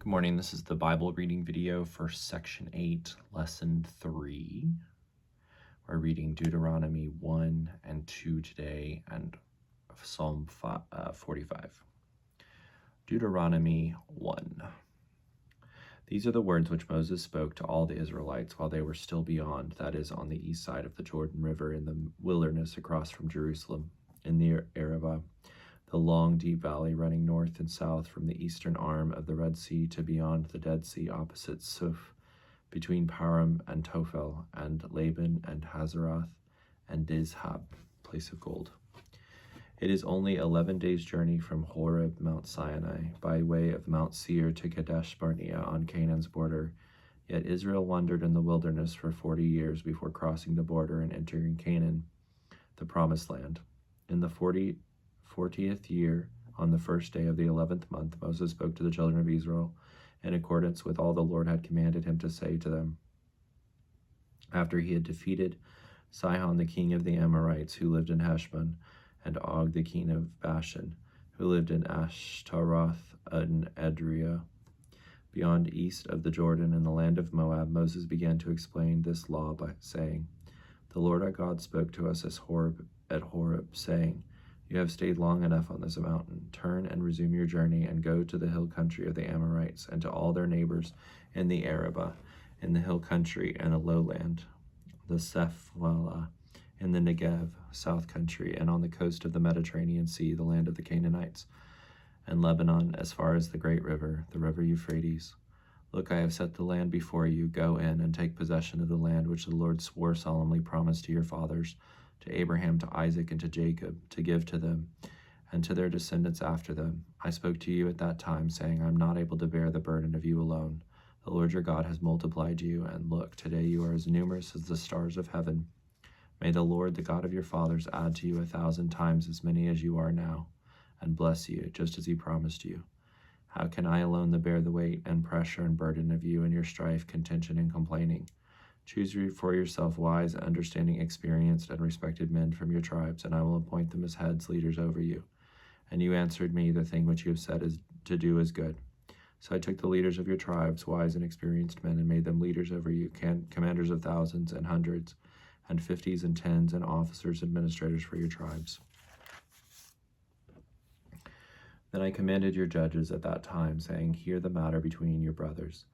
Good morning. This is the Bible reading video for Section 8, Lesson 3. We're reading Deuteronomy 1 and 2 today and Psalm 45. Deuteronomy 1. These are the words which Moses spoke to all the Israelites while they were still beyond, that is, on the east side of the Jordan River in the wilderness across from Jerusalem, in the Arabah, the long, deep valley running north and south from the eastern arm of the Red Sea to beyond the Dead Sea opposite Suf, between Param and Tophel, and Laban and Hazeroth, and Dizhab, place of gold. It is only 11 days' journey from Horeb, Mount Sinai, by way of Mount Seir to Kadesh Barnea on Canaan's border. Yet Israel wandered in the wilderness for 40 years before crossing the border and entering Canaan, the promised land. In the 40th year, on the first day of the 11th month, Moses spoke to the children of Israel in accordance with all the Lord had commanded him to say to them. After he had defeated Sihon, the king of the Amorites, who lived in Heshbon, and Og, the king of Bashan, who lived in Ashtaroth and Edrei, beyond east of the Jordan in the land of Moab, Moses began to explain this law by saying, The Lord our God spoke to us at Horeb, saying, You have stayed long enough on this mountain. Turn and resume your journey, and go to the hill country of the Amorites, and to all their neighbors in the Arabah, in the hill country and the lowland, the Sephalah, in the Negev, south country, and on the coast of the Mediterranean Sea, the land of the Canaanites, and Lebanon, as far as the great river, the river Euphrates. Look, I have set the land before you. Go in and take possession of the land which the Lord swore solemnly promised to your fathers, to Abraham, to Isaac, and to Jacob, to give to them, and to their descendants after them. I spoke to you at that time, saying, I am not able to bear the burden of you alone. The Lord your God has multiplied you, and look, today you are as numerous as the stars of heaven. May the Lord, the God of your fathers, add to you 1,000 times as many as you are now, and bless you, just as he promised you. How can I alone bear the weight and pressure and burden of you and your strife, contention, and complaining? Choose for yourself wise, understanding, experienced, and respected men from your tribes, and I will appoint them as heads, leaders over you. And you answered me, the thing which you have said is to do is good. So I took the leaders of your tribes, wise and experienced men, and made them leaders over you, commanders of thousands and hundreds, and 50s and 10s, and officers, administrators for your tribes. Then I commanded your judges at that time, saying, Hear the matter between your brothers,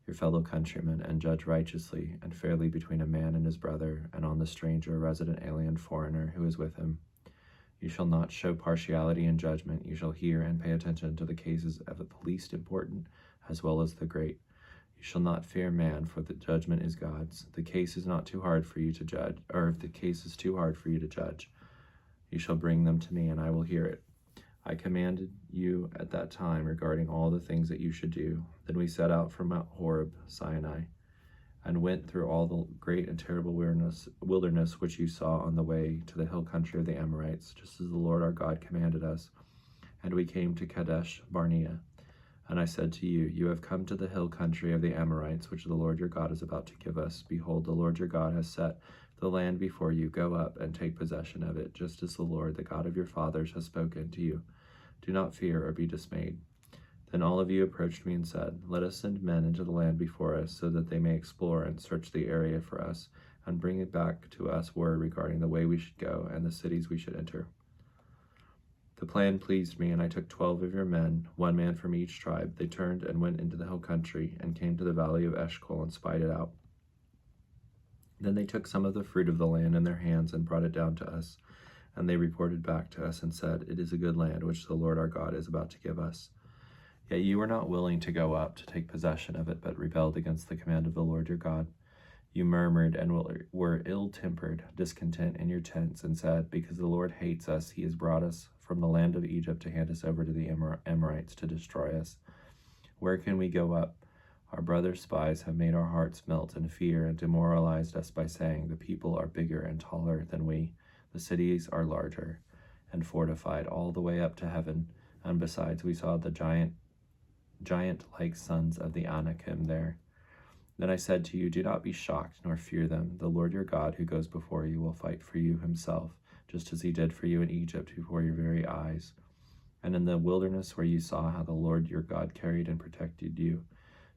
your fellow countrymen, and judge righteously and fairly between a man and his brother, and on the stranger, resident, alien, foreigner who is with him. You shall not show partiality in judgment. You shall hear and pay attention to the cases of the least important as well as the great. You shall not fear man, for the judgment is God's. The case is not too hard for you to judge, or if the case is too hard for you to judge, you shall bring them to me, and I will hear it. I commanded you at that time regarding all the things that you should do. Then we set out from Mount Horeb, Sinai, and went through all the great and terrible wilderness which you saw on the way to the hill country of the Amorites, just as the Lord our God commanded us. And we came to Kadesh Barnea. And I said to you, You have come to the hill country of the Amorites, which the Lord your God is about to give us. Behold, the Lord your God has set the land before you. Go up and take possession of it, just as the Lord, the God of your fathers, has spoken to you. Do not fear or be dismayed. Then all of you approached me and said, Let us send men into the land before us, so that they may explore and search the area for us, and bring it back to us word regarding the way we should go and the cities we should enter. The plan pleased me, and I took 12 of your men, 1 man from each tribe. They turned and went into the hill country, and came to the valley of Eshcol and spied it out. Then they took some of the fruit of the land in their hands and brought it down to us. And they reported back to us and said, It is a good land which the Lord our God is about to give us. Yet you were not willing to go up to take possession of it, but rebelled against the command of the Lord your God. You murmured and were ill-tempered, discontent in your tents, and said, Because the Lord hates us, he has brought us from the land of Egypt to hand us over to the Amorites to destroy us. Where can we go up? Our brother spies have made our hearts melt in fear and demoralized us by saying, The people are bigger and taller than we. The cities are larger and fortified all the way up to heaven. And besides, we saw the giant-like sons of the Anakim there. Then I said to you, Do not be shocked nor fear them. The Lord your God who goes before you will fight for you himself, just as he did for you in Egypt before your very eyes. and in the wilderness where you saw how the Lord your God carried and protected you,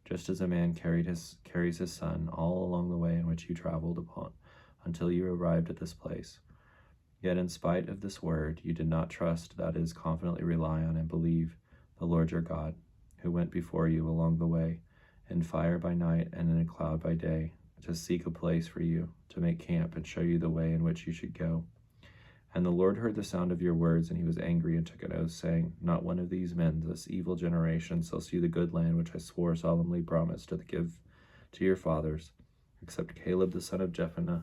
just as a man carries his son all along the way in which you traveled upon, until you arrived at this place. Yet in spite of this word, you did not trust, that is, confidently rely on and believe the Lord your God, who went before you along the way, in fire by night and in a cloud by day, to seek a place for you, to make camp and show you the way in which you should go. And the Lord heard the sound of your words, and he was angry and took an oath, saying, not one of these men, this evil generation, shall see the good land which I swore solemnly promised to give to your fathers, except Caleb the son of Jephunneh.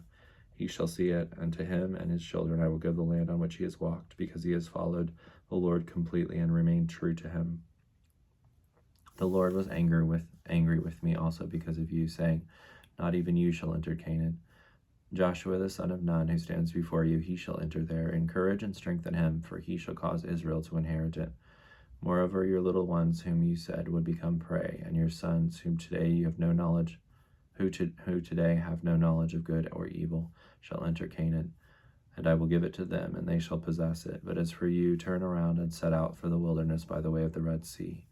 He shall see it, and to him and his children I will give the land on which he has walked, because he has followed the Lord completely and remained true to him. The Lord was angry with me also because of you, saying, not even you shall enter Canaan. Joshua the son of Nun, who stands before you, he shall enter there. Encourage and strengthen him, for he shall cause Israel to inherit it. Moreover, your little ones, whom you said would become prey, and your sons, whom today you have no knowledge, who today have no knowledge of good or evil, shall enter Canaan, and I will give it to them, and they shall possess it. But as for you, turn around and set out for the wilderness by the way of the Red Sea.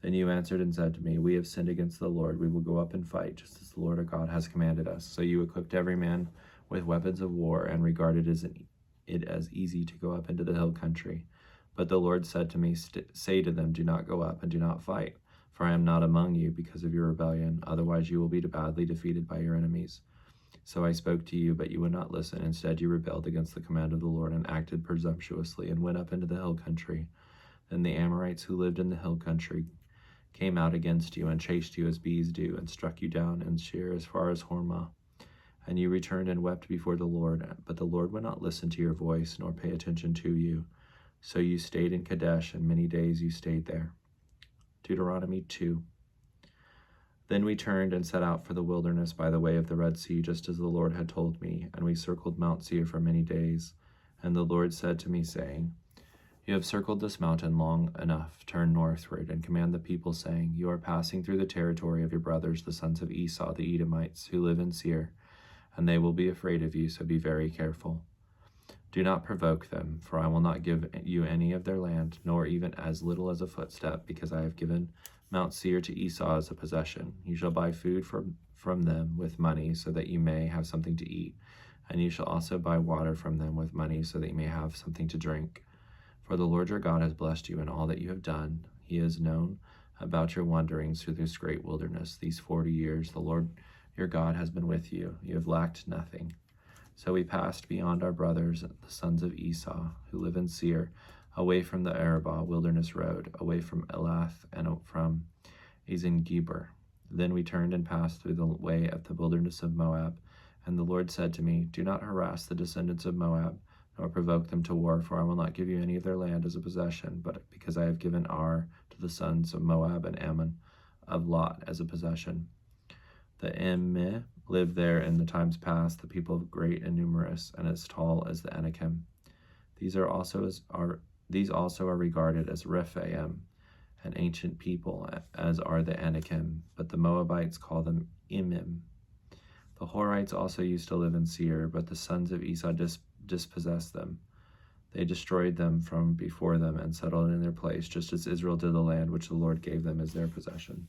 Then you answered and said to me, we have sinned against the Lord. We will go up and fight, just as the Lord our God has commanded us. So you equipped every man with weapons of war, and regarded it as easy to go up into the hill country. But the Lord said to me, say to them, do not go up and do not fight, for I am not among you because of your rebellion. Otherwise you will be badly defeated by your enemies. So I spoke to you, but you would not listen. Instead you rebelled against the command of the Lord and acted presumptuously and went up into the hill country. Then the Amorites who lived in the hill country came out against you and chased you as bees do, and struck you down in Sheer as far as Hormah. And you returned and wept before the Lord, but the Lord would not listen to your voice nor pay attention to you. So you stayed in Kadesh, and many days you stayed there. Deuteronomy 2. Then we turned and set out for the wilderness by the way of the Red Sea, just as the Lord had told me, and we circled Mount Seir for many days. And the Lord said to me, saying, you have circled this mountain long enough. Turn northward and command the people, saying, you are passing through the territory of your brothers, the sons of Esau, the Edomites, who live in Seir, and they will be afraid of you, so be very careful. Do not provoke them, for I will not give you any of their land, nor even as little as a footstep, because I have given Mount Seir to Esau as a possession. You shall buy food from them with money, so that you may have something to eat, and you shall also buy water from them with money, so that you may have something to drink. For the Lord your God has blessed you in all that you have done. He has known about your wanderings through this great wilderness. These 40 years the Lord your God has been with you. You have lacked nothing. So we passed beyond our brothers, the sons of Esau, who live in Seir, away from the Arabah wilderness road, away from Elath and from Ezen-Geber. Then we turned and passed through the way of the wilderness of Moab. And the Lord said to me, do not harass the descendants of Moab, nor provoke them to war, for I will not give you any of their land as a possession, but because I have given Ar to the sons of Moab and Ammon of Lot as a possession. The Emeh lived there in the times past, the people great and numerous, and as tall as the Anakim. These also are regarded as Rephaim, an ancient people, as are the Anakim, but the Moabites call them Emim. The Horites also used to live in Seir, but the sons of Esau dispossessed them. They destroyed them from before them and settled in their place, just as Israel did the land which the Lord gave them as their possession.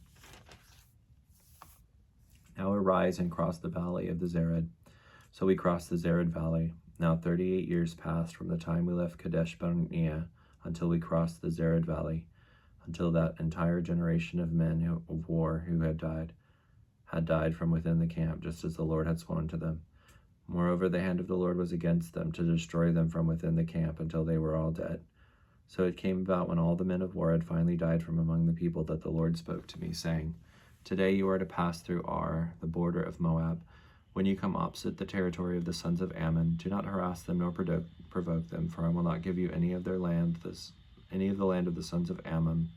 Now arise and cross the valley of the Zered. So we crossed the Zered valley. Now 38 years passed from the time we left Kadesh Barnea until we crossed the Zered valley, until that entire generation of men of war who had died from within the camp, just as the Lord had sworn to them. Moreover, the hand of the Lord was against them to destroy them from within the camp until they were all dead. So it came about when all the men of war had finally died from among the people that the Lord spoke to me, saying, today you are to pass through Ar, the border of Moab. When you come opposite the territory of the sons of Ammon, do not harass them nor provoke them, for I will not give you any of their land, any of the land of the sons of Ammon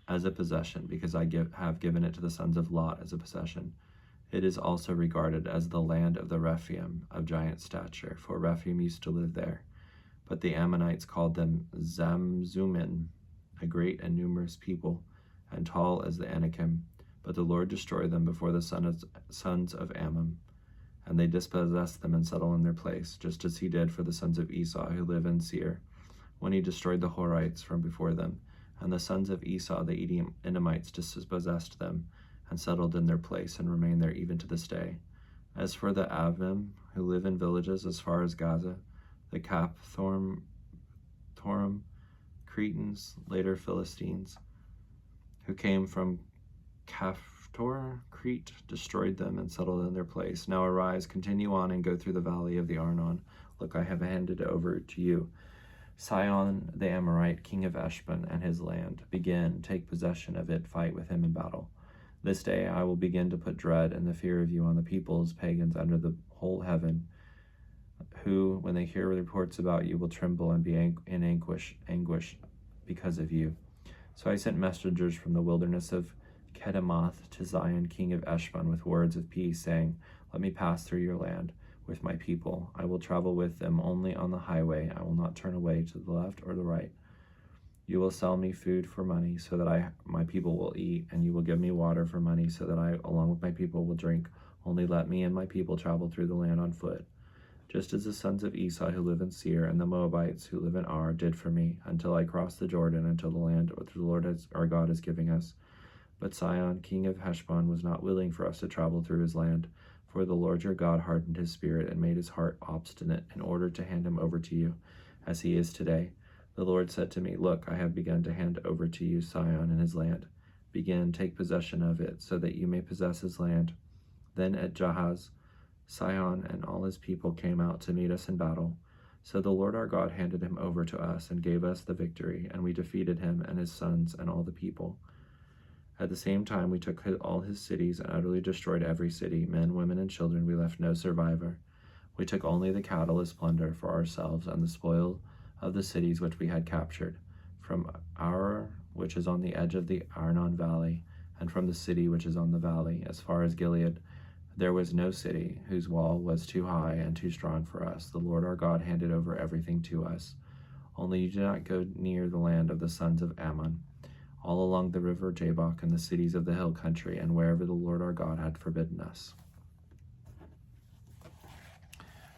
as a possession, because I have given it to the sons of Lot as a possession. It is also regarded as the land of the Rephaim of giant stature, for Rephaim used to live there. But the Ammonites called them Zamzummim, a great and numerous people, and tall as the Anakim. But the Lord destroyed them before the sons of Ammon, and they dispossessed them and settled in their place, just as he did for the sons of Esau who live in Seir, when he destroyed the Horites from before them, and the sons of Esau the Edomites dispossessed them, and settled in their place, and remain there even to this day. As for the Avim, who live in villages as far as Gaza, the Caphthorim, Cretans, later Philistines, who came from Caphtor, Crete, destroyed them and settled in their place. Now arise, continue on, and go through the valley of the Arnon. Look, I have handed over to you Sihon the Amorite, king of Heshbon, and his land. Begin, take possession of it, fight with him in battle. This day I will begin to put dread and the fear of you on the peoples, pagans under the whole heaven, who, when they hear reports about you, will tremble and be in anguish because of you. So I sent messengers from the wilderness of Kedemoth to Zion, king of Heshbon, with words of peace, saying, Let me pass through your land with my people. I will travel with them only on the highway. I will not turn away to the left or the right. You will sell me food for money, so that my people will eat, and you will give me water for money, so that I, along with my people, will drink. Only let me and my people travel through the land on foot, just as the sons of Esau who live in Seir and the Moabites who live in Ar did for me, until I cross the Jordan, until the land which the Lord our God is giving us. But Sihon, king of Heshbon, was not willing for us to travel through his land, for the Lord your God hardened his spirit and made his heart obstinate in order to hand him over to you, as he is today. The Lord said to me, Look, I have begun to hand over to you Sihon and his land. Begin, take possession of it, so that you may possess his land. Then at Jahaz, Sihon and all his people came out to meet us in battle. So the Lord our God handed him over to us and gave us the victory, and we defeated him and his sons and all the people. At the same time, we took all his cities and utterly destroyed every city. Men, women, and children, we left no survivor. We took only the cattle as plunder for ourselves and the spoil of the cities which we had captured, from Ar, which is on the edge of the Arnon Valley, and from the city which is on the valley, as far as Gilead. There was no city whose wall was too high and too strong for us. The Lord our God handed over everything to us. Only you do not go near the land of the sons of Ammon, all along the river Jabbok and the cities of the hill country, and wherever the Lord our God had forbidden us.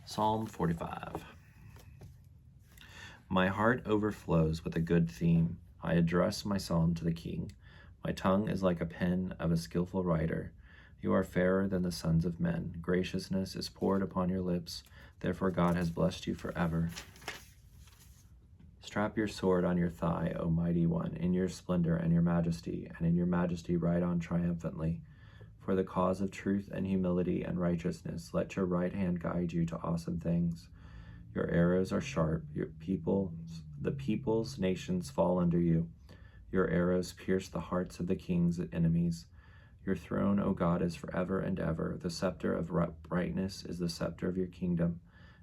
Psalm 45. My heart overflows with a good theme. I address my psalm to the king. My tongue is like a pen of a skillful writer. You are fairer than the sons of men. Graciousness is poured upon your lips. Therefore God has blessed you forever. Strap your sword on your thigh, O mighty one, in your splendor and your majesty, and in your majesty ride on triumphantly. For the cause of truth and humility and righteousness, let your right hand guide you to awesome things. Your arrows are sharp, the people's nations fall under you. Your arrows pierce the hearts of the king's enemies. Your throne, O God, is forever and ever. The scepter of uprightness is the scepter of your kingdom.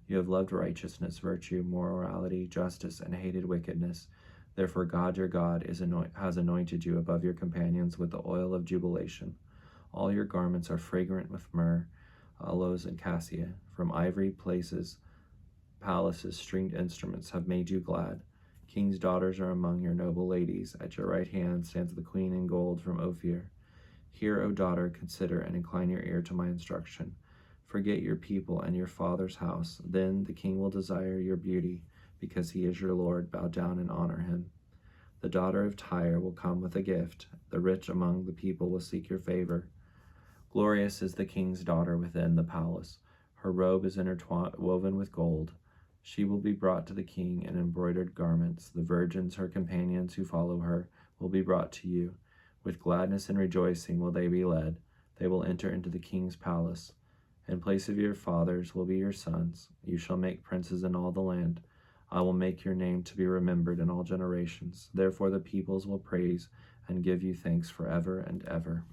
You have loved righteousness, virtue, morality, justice, and hated wickedness. Therefore God your God has anointed you above your companions with the oil of jubilation. All your garments are fragrant with myrrh, aloes, and cassia. From ivory palaces, stringed instruments have made you glad. King's daughters are among your noble ladies. At your right hand stands the queen in gold from Ophir. Hear, O daughter, consider, and incline your ear to my instruction. Forget your people and your father's house. Then the king will desire your beauty, because he is your Lord. Bow down and honor him. The daughter of Tyre will come with a gift. The rich among the people will seek your favor. Glorious is the king's daughter within the palace. Her robe is woven with gold. She will be brought to the king in embroidered garments. The virgins, her companions who follow her, will be brought to you. With gladness and rejoicing will they be led. They will enter into the king's palace. In place of your fathers will be your sons. You shall make princes in all the land. I will make your name to be remembered in all generations. Therefore the peoples will praise and give you thanks forever and ever.